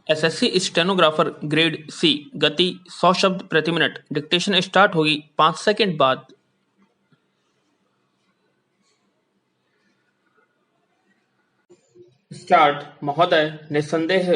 SSC stenographer grade C. गति 100 शब्द प्रति मिनट। डिक्टेशन स्टार्ट होगी 5 सेकंड बाद। स्टार्ट। महोदय, निस्संदेह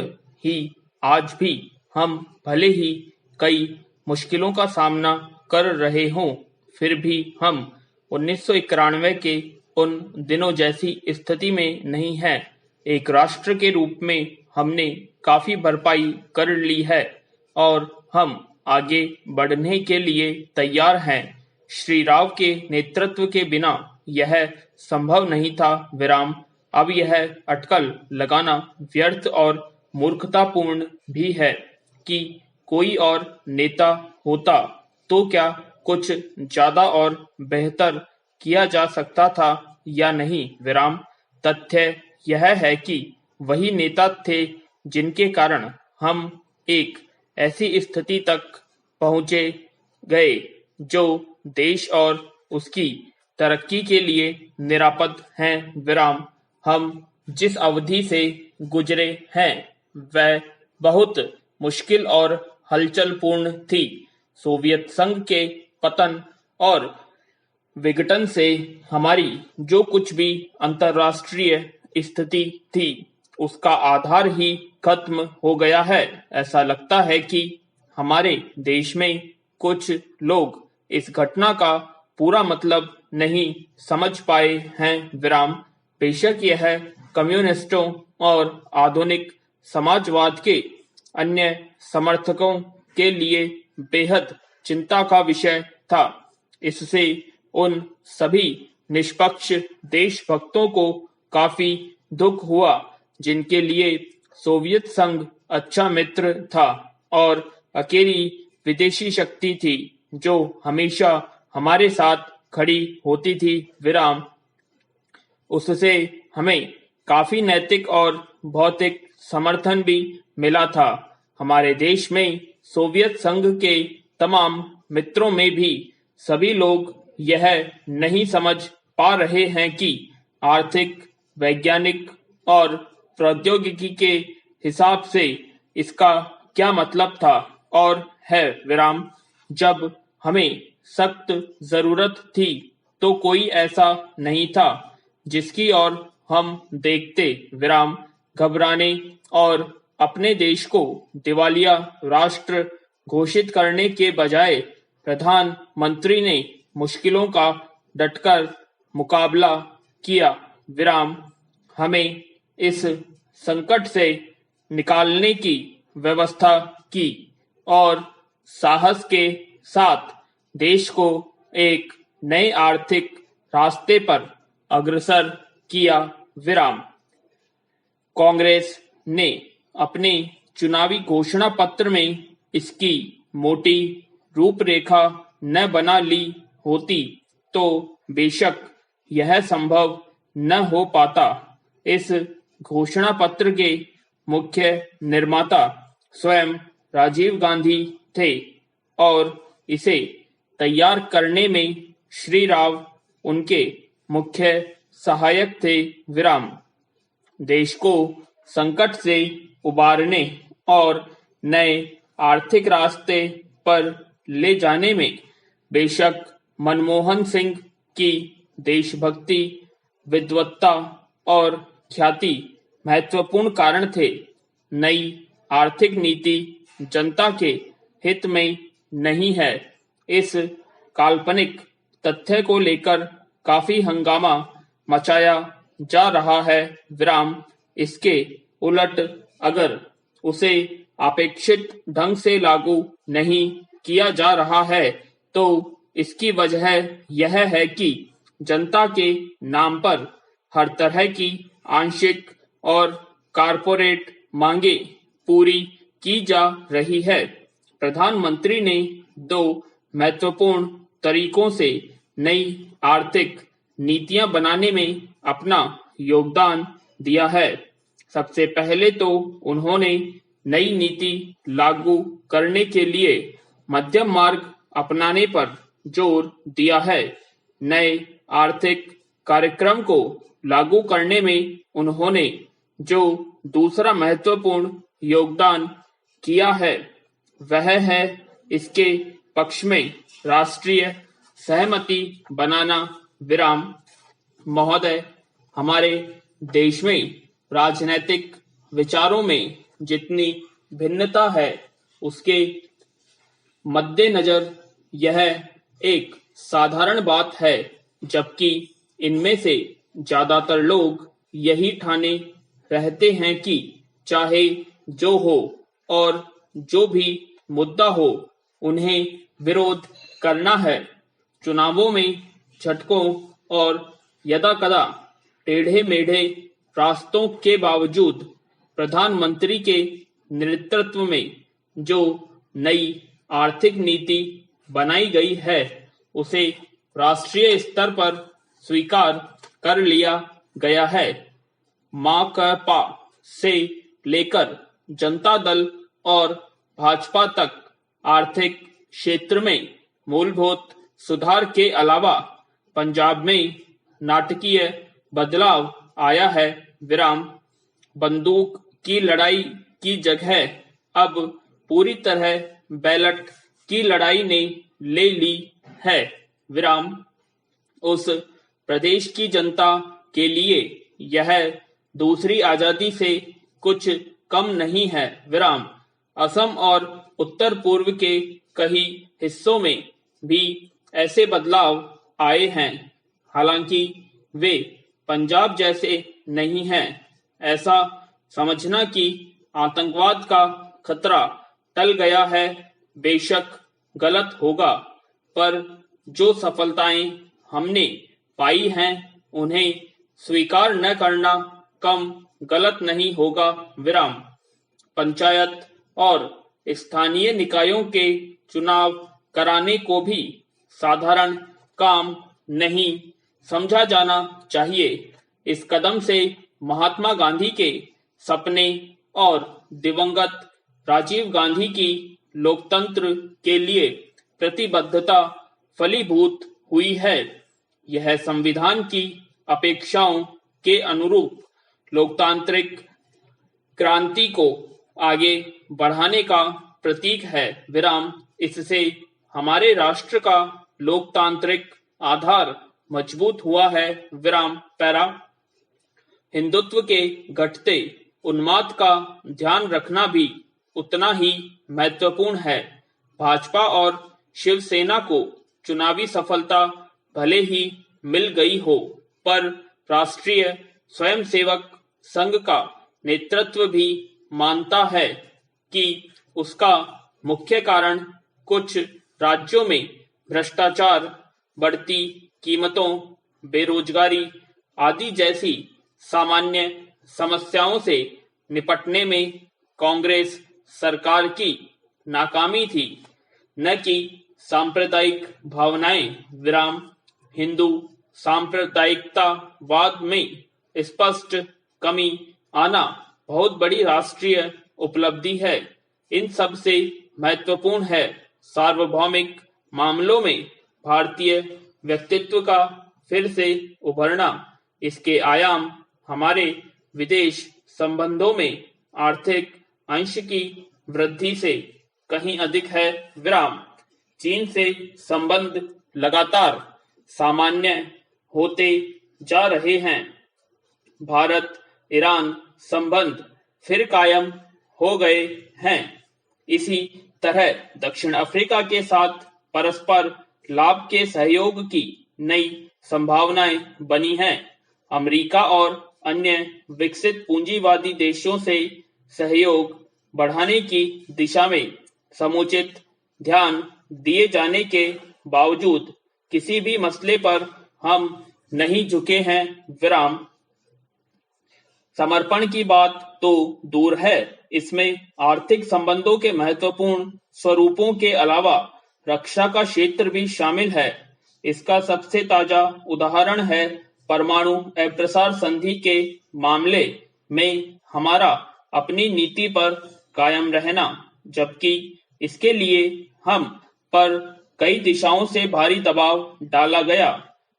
ही आज भी हम भले ही कई मुश्किलों का सामना कर रहे हों, फिर भी हम 1991 के उन दिनों जैसी स्थिति में नहीं हैं। एक राष्ट्र के रूप में हमने काफी भरपाई कर ली है और हम आगे बढ़ने के लिए तैयार हैं। श्री राव के नेतृत्व के बिना यह संभव नहीं था। विराम। अब यह अटकल लगाना व्यर्थ और मूर्खतापूर्ण भी है कि कोई और नेता होता तो क्या कुछ ज्यादा और बेहतर किया जा सकता था या नहीं। विराम। तथ्य यह है कि वही नेता थे जिनके कारण हम एक ऐसी स्थिति तक पहुंचे गए जो देश और उसकी तरक्की के लिए निरापद हैं। विराम। हम जिस अवधि से गुजरे हैं वह बहुत मुश्किल और हलचलपूर्ण थी। सोवियत संघ के पतन और विघटन से हमारी जो कुछ भी अंतर्राष्ट्रीय स्थिति थी उसका आधार ही खत्म हो गया है। ऐसा लगता है कि हमारे देश में कुछ लोग इस घटना का पूरा मतलब नहीं समझ पाए हैं। विराम। बेशक यह कम्युनिस्टों और आधुनिक समाजवाद के अन्य समर्थकों के लिए बेहद चिंता का विषय था। इससे उन सभी निष्पक्ष देशभक्तों को काफी दुख हुआ जिनके लिए सोवियत संघ अच्छा मित्र था और अकेली विदेशी शक्ति थी जो हमेशा हमारे साथ खड़ी होती थी। विराम। उससे हमें काफी नैतिक और भौतिक समर्थन भी मिला था। हमारे देश में सोवियत संघ के तमाम मित्रों में भी सभी लोग यह नहीं समझ पा रहे हैं कि आर्थिक, वैज्ञानिक और प्रौद्योगिकी के हिसाब से इसका क्या मतलब था और है। विराम। जब हमें सख्त जरूरत थी तो कोई ऐसा नहीं था जिसकी ओर हम देखते। विराम। घबराने और अपने देश को दिवालिया राष्ट्र घोषित करने के बजाय प्रधानमंत्री ने मुश्किलों का डटकर मुकाबला किया। विराम। हमें इस संकट से निकालने की व्यवस्था की और साहस के साथ देश को एक नए आर्थिक रास्ते पर अग्रसर किया। विराम। कांग्रेस ने अपने चुनावी घोषणा पत्र में इसकी मोटी रूपरेखा न बना ली होती तो बेशक यह संभव न हो पाता। इस घोषणा पत्र के मुख्य निर्माता स्वयं राजीव गांधी थे और इसे तैयार करने में श्री राव उनके मुख्य सहायक थे। विराम। देश को संकट से उबारने और नए आर्थिक रास्ते पर ले जाने में बेशक मनमोहन सिंह की देशभक्ति, विद्वत्ता और ख्याति महत्वपूर्ण कारण थे। नई आर्थिक नीति जनता के हित में नहीं है। इस काल्पनिक तथ्य को लेकर काफी हंगामा मचाया जा रहा है। विराम। इसके उलट अगर उसे अपेक्षित ढंग से लागू नहीं किया जा रहा है तो इसकी वजह यह है कि जनता के नाम पर हर तरह की आंशिक और कारपोरेट मांगे पूरी की जा रही है। प्रधानमंत्री ने दो महत्वपूर्ण तरीकों से नई आर्थिक नीतियां बनाने में अपना योगदान दिया है। सबसे पहले तो उन्होंने नई नीति लागू करने के लिए मध्यम मार्ग अपनाने पर जोर दिया है। नए आर्थिक कार्यक्रम को लागू करने में उन्होंने जो दूसरा महत्वपूर्ण योगदान किया है वह है इसके पक्ष में राष्ट्रीय सहमति बनाना। विराम। महोदय, हमारे देश में राजनैतिक विचारों में जितनी भिन्नता है उसके मद्देनजर यह एक साधारण बात है, जबकि इनमें से ज्यादातर लोग यही ठाने रहते हैं कि चाहे जो हो और जो भी मुद्दा हो उन्हें विरोध करना है। चुनावों में झटकों और यदाकदा टेढ़े मेढ़े रास्तों के बावजूद प्रधानमंत्री के नेतृत्व में जो नई आर्थिक नीति बनाई गई है उसे राष्ट्रीय स्तर पर स्वीकार कर लिया गया है। माकपा से लेकर जनता दल और भाजपा तक आर्थिक क्षेत्र में मूलभूत सुधार के अलावा पंजाब में नाटकीय बदलाव आया है। विराम। बंदूक की लड़ाई की जगह अब पूरी तरह बैलेट की लड़ाई ने ले ली है। विराम। उस प्रदेश की जनता के लिए यह दूसरी आजादी से कुछ कम नहीं है। विराम। असम और उत्तर पूर्व के कई हिस्सों में भी ऐसे बदलाव आए हैं, हालांकि वे पंजाब जैसे नहीं हैं। ऐसा समझना कि आतंकवाद का खतरा टल गया है बेशक गलत होगा, पर जो सफलताएं हमने पाई हैं उन्हें स्वीकार न करना कम गलत नहीं होगा। विराम। पंचायत और स्थानीय निकायों के चुनाव कराने को भी साधारण काम नहीं समझा जाना चाहिए। इस कदम से महात्मा गांधी के सपने और दिवंगत राजीव गांधी की लोकतंत्र के लिए प्रतिबद्धता फलीभूत हुई है। यह संविधान की अपेक्षाओं के अनुरूप लोकतांत्रिक क्रांति को आगे बढ़ाने का प्रतीक है। विराम। इससे हमारे राष्ट्र का लोकतांत्रिक आधार मजबूत हुआ है। विराम। पैरा। हिंदुत्व के घटते उन्माद का ध्यान रखना भी उतना ही महत्वपूर्ण है। भाजपा और शिवसेना को चुनावी सफलता भले ही मिल गई हो, पर राष्ट्रीय स्वयंसेवक संघ का नेतृत्व भी मानता है कि उसका मुख्य कारण कुछ राज्यों में भ्रष्टाचार, बढ़ती कीमतों, बेरोजगारी आदि जैसी सामान्य समस्याओं से निपटने में कांग्रेस सरकार की नाकामी थी, न कि सांप्रदायिक भावनाएं। विराम। हिंदू सांप्रदायिकतावाद में स्पष्ट कमी आना बहुत बड़ी राष्ट्रीय उपलब्धि है। इन सब से महत्वपूर्ण है सार्वभौमिक मामलों में भारतीय व्यक्तित्व का फिर से उभरना। इसके आयाम हमारे विदेश संबंधों में आर्थिक अंश की वृद्धि से कहीं अधिक है। विराम। चीन से संबंध लगातार सामान्य होते जा रहे हैं। भारत ईरान संबंध फिर कायम हो गए हैं। इसी तरह दक्षिण अफ्रीका के साथ परस्पर लाभ के सहयोग की नई संभावनाएं बनी हैं। अमेरिका और अन्य विकसित पूंजीवादी देशों से सहयोग बढ़ाने की दिशा में समुचित ध्यान दिए जाने के बावजूद किसी भी मसले पर हम नहीं झुके हैं। विराम। समर्पण की बात तो दूर है, इसमें आर्थिक संबंधों के महत्वपूर्ण स्वरूपों के अलावा रक्षा का क्षेत्र भी शामिल है। इसका सबसे ताजा उदाहरण है परमाणु अप्रसार संधि के मामले में हमारा अपनी नीति पर कायम रहना, जबकि इसके लिए हम पर कई दिशाओं से भारी दबाव डाला गया।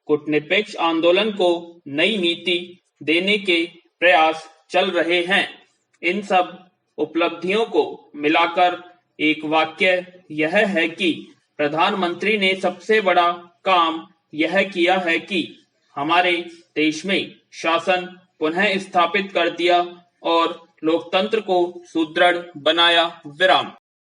कूटनिरपेक्ष आंदोलन को नई नीति देने के प्रयास चल रहे हैं। इन सब उपलब्धियों को मिलाकर एक वाक्य यह है कि प्रधानमंत्री ने सबसे बड़ा काम यह किया है कि हमारे देश में शासन पुनः स्थापित कर दिया और लोकतंत्र को सुदृढ़ बनाया। विराम।